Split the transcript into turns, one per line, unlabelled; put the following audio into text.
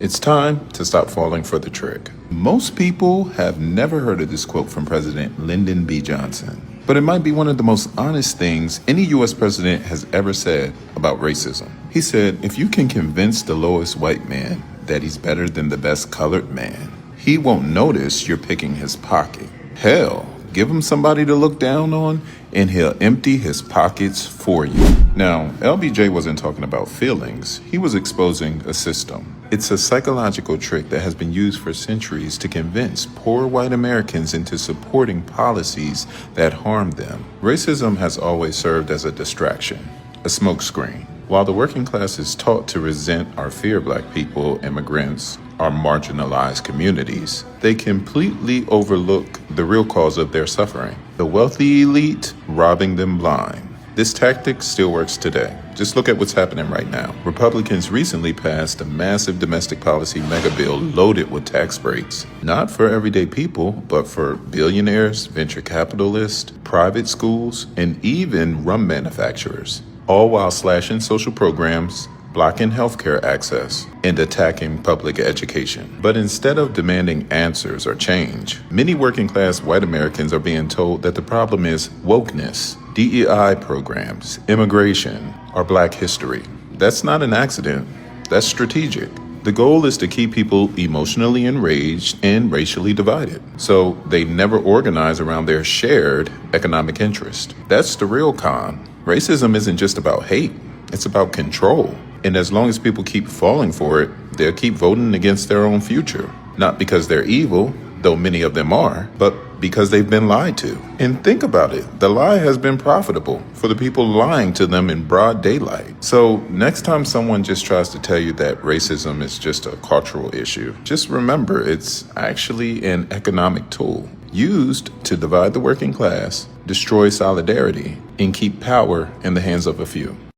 It's time to stop falling for the trick. Most people have never heard of this quote from President Lyndon B. Johnson, but it might be one of the most honest things any U.S. president has ever said about racism. He said, if you can convince the lowest white man that he's better than the best colored man, he won't notice you're picking his pocket. Hell, give him somebody to look down on, and he'll empty his pockets for you. Now, LBJ wasn't talking about feelings. He was exposing a system. It's a psychological trick that has been used for centuries to convince poor white Americans into supporting policies that harm them. Racism has always served as a distraction, a smokescreen. While the working class is taught to resent or fear black people, immigrants, or marginalized communities, they completely overlook the real cause of their suffering: the wealthy elite robbing them blind. This tactic still works today. Just look at what's happening right now. Republicans recently passed a massive domestic policy mega bill loaded with tax breaks, not for everyday people, but for billionaires, venture capitalists, private schools, and even rum manufacturers, all while slashing social programs, blocking healthcare access, and attacking public education. But instead of demanding answers or change, many working class white Americans are being told that the problem is wokeness, DEI programs, immigration, or black history. That's not an accident, that's strategic. The goal is to keep people emotionally enraged and racially divided, so they never organize around their shared economic interest. That's the real con. Racism isn't just about hate, it's about control. And as long as people keep falling for it, they'll keep voting against their own future. Not because they're evil, though many of them are, but because they've been lied to. And think about it, the lie has been profitable for the people lying to them in broad daylight. So next time someone just tries to tell you that racism is just a cultural issue, just remember it's actually an economic tool used to divide the working class, destroy solidarity, and keep power in the hands of a few.